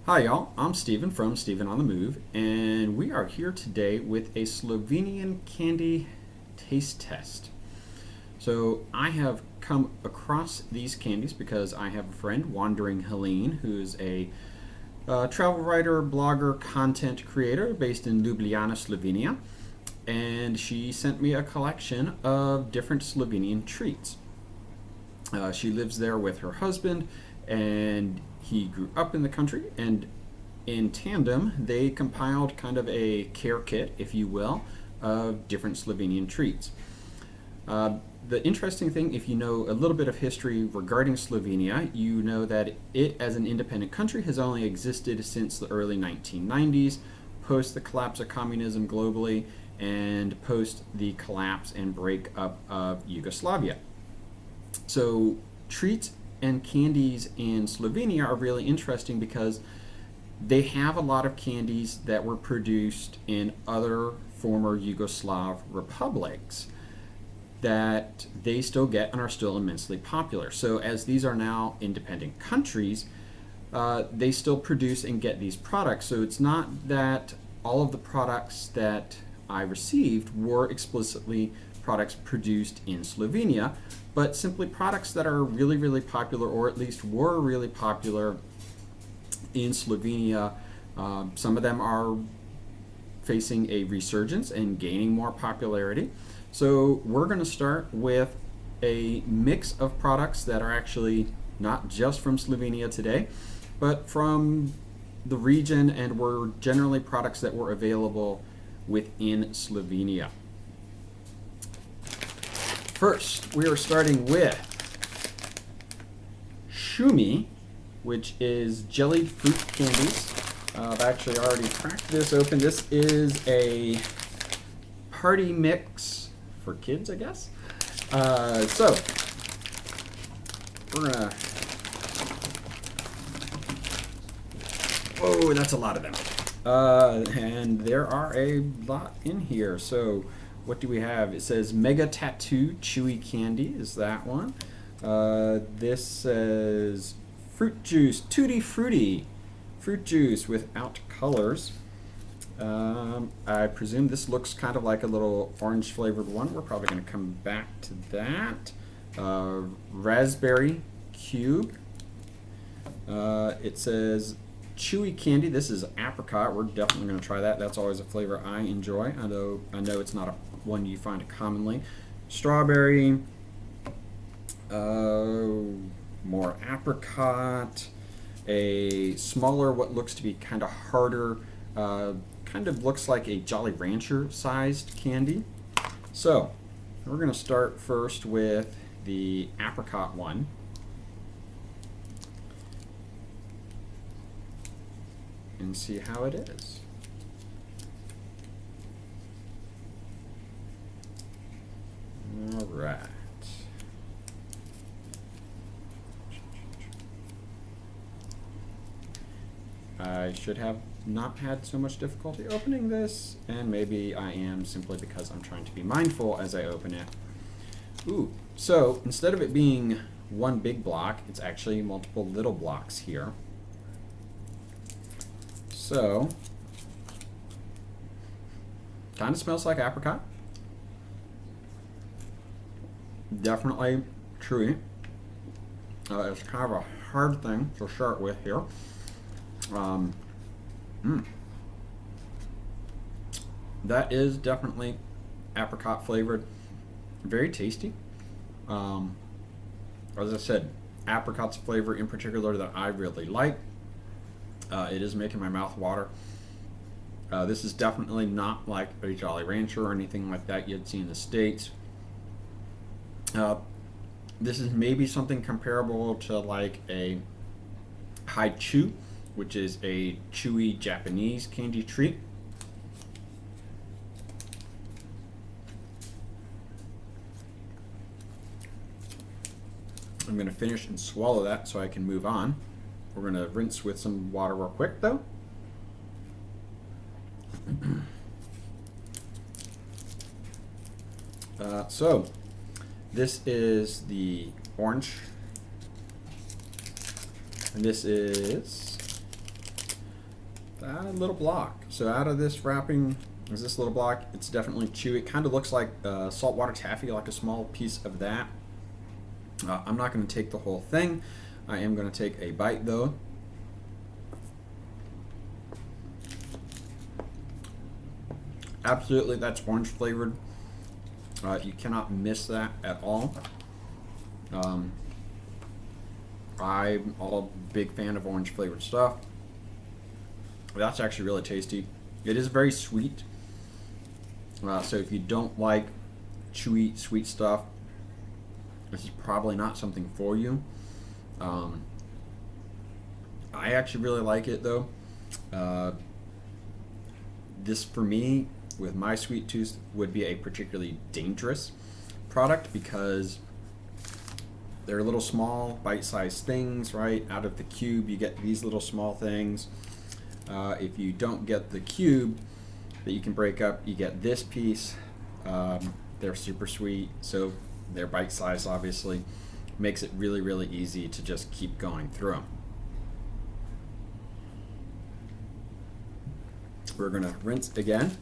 Hi y'all, I'm Steven from Steven on the Move, and we are here today with a Slovenian candy taste test. So I have come across these candies because I have a friend, Wandering Helene, who's a travel writer, blogger, content creator based in Ljubljana, Slovenia, and she sent me a collection of different Slovenian treats. She lives there with her husband, and he grew up in the country, and in tandem, they compiled kind of a care kit, if you will, of different Slovenian treats. The interesting thing, if you know a little bit of history regarding Slovenia, you know that it as an independent country has only existed since the early 1990s, post the collapse of communism globally, and post the collapse and breakup of Yugoslavia. So treats and candies in Slovenia are really interesting because they have a lot of candies that were produced in other former Yugoslav republics that they still get and are still immensely popular. So as these are now independent countries, they still produce and get these products. So it's not that all of the products that I received were explicitly products produced in Slovenia, but simply products that are really, really popular, or at least were really popular in Slovenia. Some of them are facing a resurgence and gaining more popularity. So we're going to start with a mix of products that are actually not just from Slovenia today, but from the region, and were generally products that were available within Slovenia. First, we are starting with Shumi, which is jellied fruit candies. I've actually already cracked this open. This is a party mix for kids, I guess. So, we're gonna... Whoa, that's a lot of them. And there are a lot in here. So, what do we have? It says Mega Tattoo Chewy Candy is that one. This says Fruit Juice, Tutti Frutti Fruit Juice without colors. I presume this looks kind of like a little orange flavored one. We're probably going to come back to that. Raspberry Cube. It says Chewy Candy. This is apricot. We're definitely going to try that. That's always a flavor I enjoy. I know it's not a one you find commonly. Strawberry. More apricot. A smaller, what looks to be kind of harder, kind of looks like a Jolly Rancher sized candy. So we're going to start first with the apricot one. And see how it is. All right. I should have not had so much difficulty opening this, and maybe I am simply because I'm trying to be mindful as I open it. Ooh, so instead of it being one big block, it's actually multiple little blocks here. So, kind of smells like apricot. Definitely chewy. It's kind of a hard thing to start with here. That is definitely apricot flavored. Very tasty. As I said, apricot's flavor in particular that I really like. It is making my mouth water. This is definitely not like a Jolly Rancher or anything like that you'd see in the States. This is maybe something comparable to like a Haichu, which is a chewy Japanese candy treat. I'm going to finish and swallow that so I can move on. We're going to rinse with some water real quick though. So this is the orange, and this is a little block. So out of this wrapping is this little block. It's definitely chewy. It kind of looks like saltwater taffy, like a small piece of that. I'm not going to take the whole thing. I am going to take a bite though. Absolutely, that's orange flavored. You cannot miss that at all. I'm a big fan of orange flavored stuff. That's actually really tasty. It is very sweet. So if you don't like chewy, sweet stuff, this is probably not something for you. I actually really like it though. This for me, with my sweet tooth, would be a particularly dangerous product because they're little small bite-sized things, right? Out of the cube you get these little small things. If you don't get the cube that you can break up, you get this piece. They're super sweet, so they're bite-sized obviously. Makes it really, really easy to just keep going through them. We're gonna rinse again.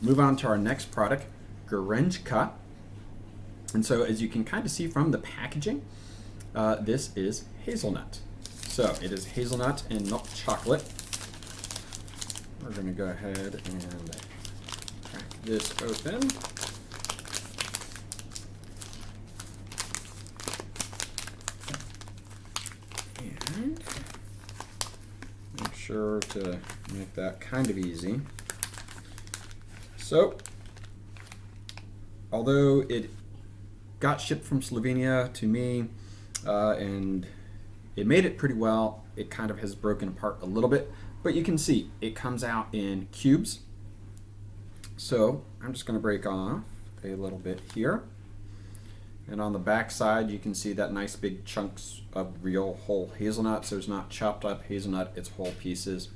Move on to our next product, Garenjka. And so as you can kind of see from the packaging, this is hazelnut. So it is hazelnut and milk chocolate. We're gonna go ahead and crack this open. And make sure to make that kind of easy. So, although it got shipped from Slovenia to me, and it made it pretty well, it kind of has broken apart a little bit, but you can see it comes out in cubes. So I'm just going to break off a little bit here. And on the back side, you can see that nice big chunks of real whole hazelnut. So it's not chopped up hazelnut, it's whole pieces.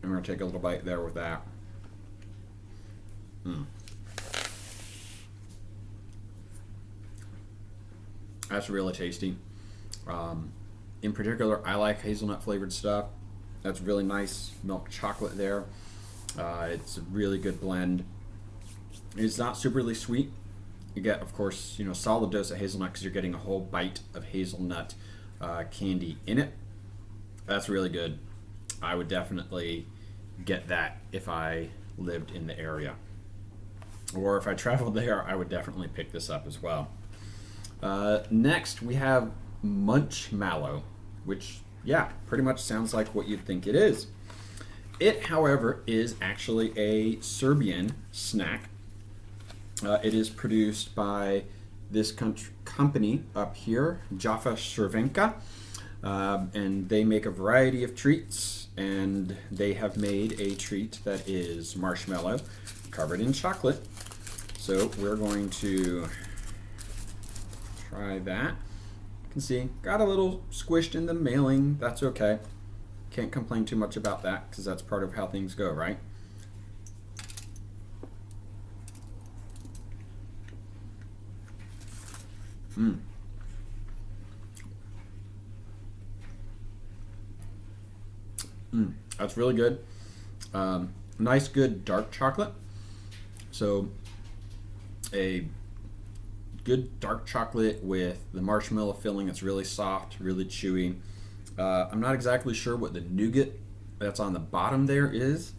I'm going to take a little bite there with that. That's really tasty. In particular, I like hazelnut flavored stuff. That's really nice milk chocolate there. It's a really good blend. It's not superly sweet. You get, of course, solid dose of hazelnut because you're getting a whole bite of hazelnut candy in it. That's really good. I would definitely get that if I lived in the area. Or if I traveled there, I would definitely pick this up as well. Next, we have Munch Mallow, which, pretty much sounds like what you'd think it is. It, however, is actually a Serbian snack. It is produced by this company up here, Jaffa Crvenka, and they make a variety of treats, and they have made a treat that is marshmallow covered in chocolate. So we're going to try that. You can see, got a little squished in the mailing. That's okay. Can't complain too much about that because that's part of how things go, right? That's really good. Nice, good dark chocolate. So a good dark chocolate with the marshmallow filling. It's really soft, really chewy. I'm not exactly sure what the nougat that's on the bottom there is.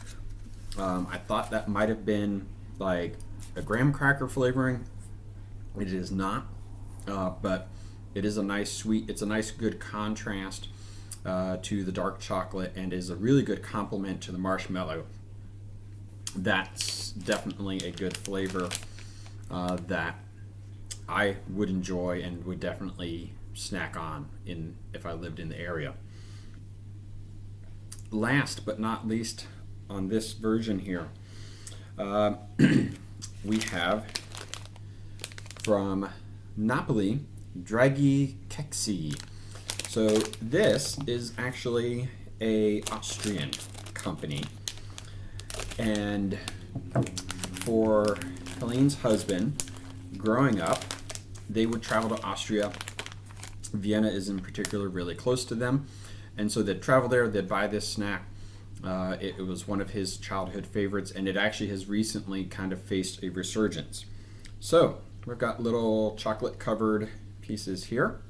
I thought that might have been like a graham cracker flavoring. It is not, but it is a nice sweet, it's a nice good contrast to the dark chocolate and is a really good complement to the marshmallow. That's definitely a good flavor that I would enjoy and would definitely snack on if I lived in the area. Last but not least, on this version here, we have from Napoli, Draghi Keksi. So this is actually a Austrian company, and for Helene's husband, growing up, they would travel to Austria. Vienna is in particular really close to them, And so they'd travel there, they'd buy this snack. It was one of his childhood favorites, and it actually has recently kind of faced a resurgence. So we've got little chocolate covered pieces here.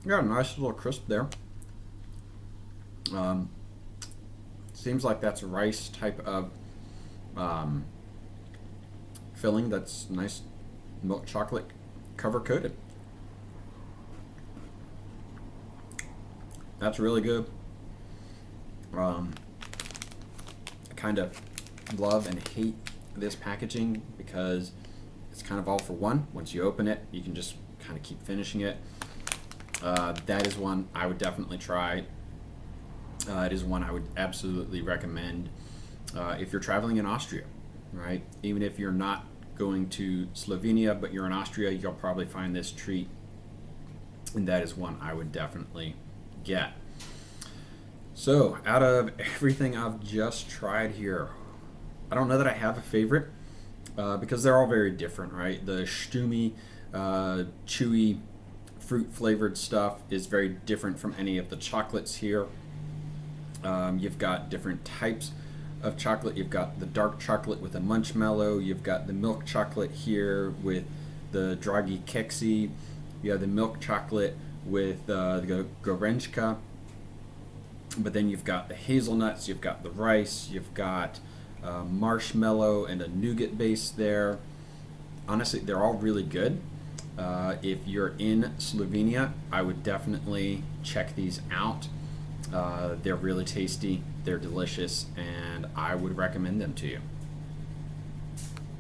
Got a nice little crisp there. Seems like that's a rice type of filling that's nice milk chocolate cover coated. That's really good. I kind of love and hate this packaging because it's kind of all for one. Once you open it, you can just kind of keep finishing it. That is one I would definitely try. It is one I would absolutely recommend if you're traveling in Austria, right? Even if you're not going to Slovenia, but you're in Austria, you'll probably find this treat, and that is one I would definitely get. So, out of everything I've just tried here, I don't know that I have a favorite because they're all very different, right? The Shumi, chewy, fruit-flavored stuff is very different from any of the chocolates here. You've got different types of chocolate. You've got the dark chocolate with a Munch Mallow. You've got the milk chocolate here with the Draghi Keksi. You have the milk chocolate with the Gorenchka. But then you've got the hazelnuts. You've got the rice. You've got marshmallow and a nougat base there. Honestly, they're all really good. If you're in Slovenia, I would definitely check these out. They're really tasty, they're delicious, and I would recommend them to you.